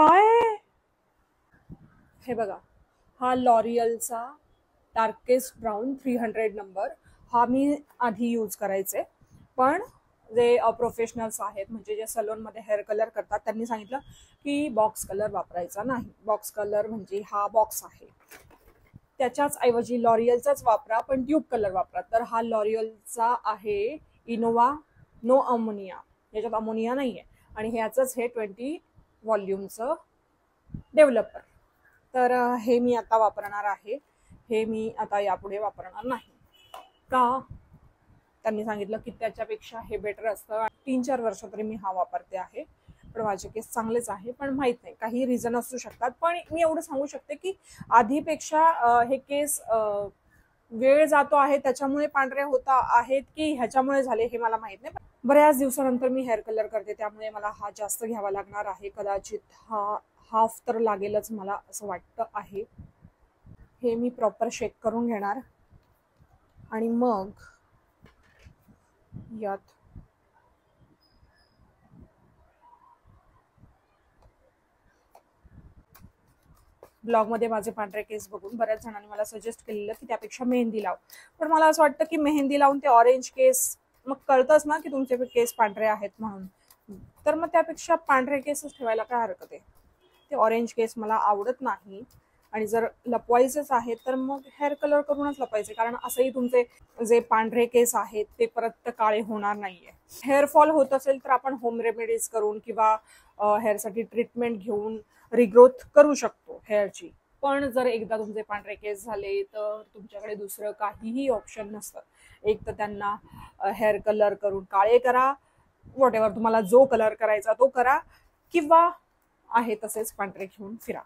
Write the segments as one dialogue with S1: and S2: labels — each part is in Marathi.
S1: काय हे बघा, हा लॉरियलचा डार्केस्ट ब्राऊन 300 नंबर हा मी आधी यूज करायचे, पण जे प्रोफेशनल्स आहेत म्हणजे जे सलूनमध्ये हेअर कलर करतात त्यांनी सांगितलं की बॉक्स कलर वापरायचा नाही. बॉक्स कलर म्हणजे हा बॉक्स आहे त्याच्याच ऐवजी लॉरियलचाच वापरा, पण ट्यूब कलर वापरा. तर हा लॉरियलचा आहे इनोवा नो अमोनिया, याच्यात अमोनिया नाहीये आणि ह्याचंच हे 20 व्हॉल्यूमचं डेव्हलपर. तर हे मी आता वापरणार आहे. हे मी आता यापुढे वापरणार नाही का त्यांनी सांगितलं की त्याच्यापेक्षा हे बेटर असतं. 3-4 वर्ष तरी मी हा वापरते आहे, पण माझे केस चांगलेच आहे. पण माहित नाही, काही रिझन असू शकतात. पण मी एवढं सांगू शकते की आधीपेक्षा हे केस वेळ जातो आहे त्याच्यामुळे पांढरे होता आहेत की ह्याच्यामुळे झाले हे मला माहित नाही. बऱ्याच दिवसानंतर मी हेअर कलर करते त्यामुळे मला हा जास्त घ्यावा लागणार आहे. कदाचित हा हाफ तर लागेलच मला असं वाटतं आहे. हे मी प्रॉपर शेक करून घेणार आणि मग यात ब्लॉगमध्ये माझे पांढरे केस बघून बऱ्याच जणांनी मला सजेस्ट केलेलं की त्यापेक्षा मेहंदी लाव. पण मला असं वाटतं की मेहंदी लावून ते ऑरेंज केस, मग कळतंच ना की तुमचे केस पांढरे आहेत म्हणून. तर मग त्यापेक्षा पांढरे केसच ठेवायला काय हरकत आहे. ते ऑरेंज केस मला आवडत नाही आणि जर लपवायचेच आहेत तर मग हेअर कलर करूनच लपवायचे, कारण असंही तुमचे जे पांढरे केस आहेत ते परत काळे होणार नाहीये. हेअरफॉल होत असेल तर आपण होम रेमेडीज करून किंवा हेअरसाठी ट्रीटमेंट घेऊन रिग्रोथ करू शकतो हेअरची. पण जर एकदा तुमचे पांढरे केस झाले तर तुमच्याकडे दुसरं काहीही ऑप्शन नसतं. एक तर त्यांना हेअर कलर करून काळे करा, व्हॉट एव्हर तुम्हाला जो कलर करायचा तो करा, किंवा आहे तसेच पांढरे घेऊन फिरा.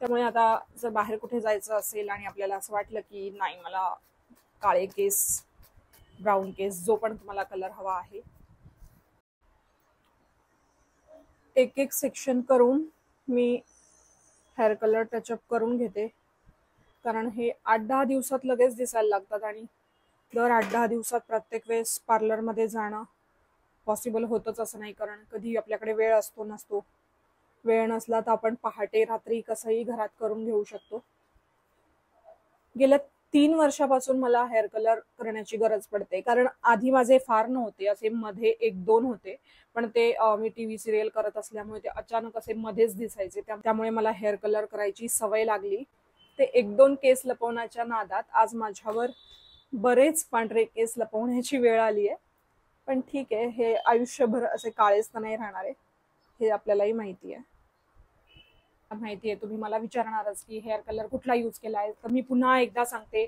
S1: त्यामुळे आता जर बाहेर कुठे जायचं असेल आणि आपल्याला असं वाटलं की नाही मला काळे केस, ब्राऊन केस, जो पण तुम्हाला कलर हवा आहे, एक एक सेक्शन करून मी हेअर कलर टचअप करून घेते. कारण हे 8-10 दिवसात लगेच दिसायला लागतात आणि दर 8-10 दिवसात प्रत्येक वेळेस पार्लरमध्ये जाणं पॉसिबल होतच असं नाही, कारण कधी आपल्याकडे वेळ असतो नसतो. वेळ नसला तर आपण पहाटे रात्री कसंही घरात करून घेऊ शकतो. गेल्या 3 वर्षापासून मला हेअर कलर करण्याची गरज पडते, कारण आधी माझे फार नव्हते, असे मध्ये 1-2 होते, पण ते मी टीव्ही सिरियल करत असल्यामुळे ते अचानक असे मध्येच दिसायचे. त्यामुळे मला हेअर कलर करायची सवय लागली. ते 1-2 केस लपवण्याच्या नादात आज माझ्यावर बरेच पांढरे केस लपवण्याची वेळ आली आहे. पण ठीक आहे, हे आयुष्यभर असे काळेच तर नाही राहणार आहे, हे आपल्यालाही माहिती आहे. माहिती आहे तुम्ही मला विचारणारच की हेअर कलर कुठला यूज केलाय, तर मी पुन्हा एकदा सांगते,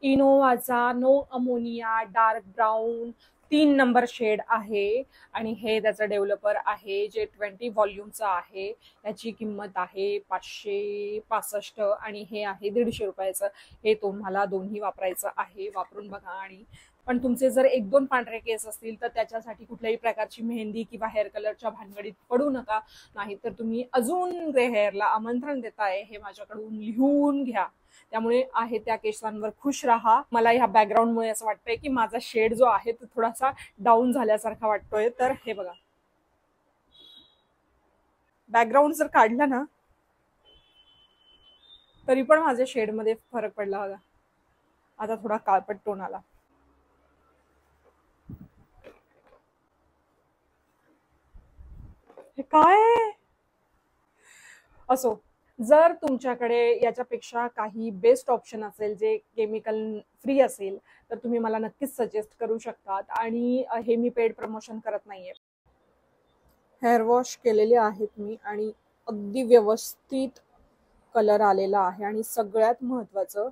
S1: इनोवाचा no ammonia dark brown 3 number shade आहे आणि हे त्याचं डेव्हलपर आहे जे 20 व्हॉल्यूमचं आहे. त्याची किंमत आहे 565 आणि हे आहे 150 रुपयाचं. हे तुम्हाला दोन्ही वापरायचं आहे, वापरून बघा. आणि पण तुमचे जर 1-2 पांढरे केस असतील तर त्याच्यासाठी कुठल्याही प्रकारची मेहंदी किंवा हेअर कलरच्या भानगडीत पडू नका. नाही तर तुम्ही अजून ग्रे हेअरला आमंत्रण देताय हे माझ्याकडून लिहून घ्या. त्यामुळे आहे त्या केसांवर खुश राहा. मला ह्या बॅकग्राऊंडमुळे असं वाटतंय की माझा शेड जो आहे तो थोडासा डाऊन झाल्यासारखा वाटतोय. तर हे बघा, बॅकग्राऊंड जर काढला ना तरी पण माझ्या शेडमध्ये फरक पडला होता. आता थोडा काळपट टोन आला. हे काय असो, जर तुमच्याकडे याच्यापेक्षा काही बेस्ट ऑप्शन असेल जे केमिकल फ्री असेल तर तुम्ही मला नक्कीच सजेस्ट करू शकतात. आणि हे मी पेड प्रमोशन करत नाहीये. हेअर वॉश केलेले आहेत मी आणि अगदी व्यवस्थित कलर आलेला आहे. आणि सगळ्यात महत्वाचं,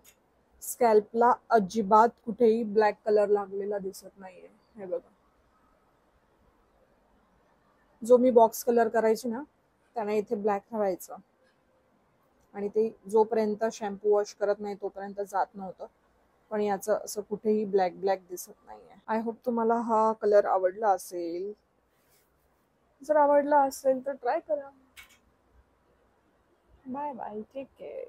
S1: स्कॅल्पला अजिबात कुठेही ब्लॅक कलर लागलेला दिसत नाहीये. हे बघा, जो मी बॉक्स कलर करायची ना त्याने इथे ब्लॅक ठेवायचं आणि ते जोपर्यंत शॅम्पू वॉश करत नाही तोपर्यंत जात नव्हतं. पण याचं असं कुठेही ब्लॅक ब्लॅक दिसत नाहीये. आय होप तुम्हाला हा कलर आवडला असेल. जर आवडला असेल तर ट्राय करा. Bye bye, take care.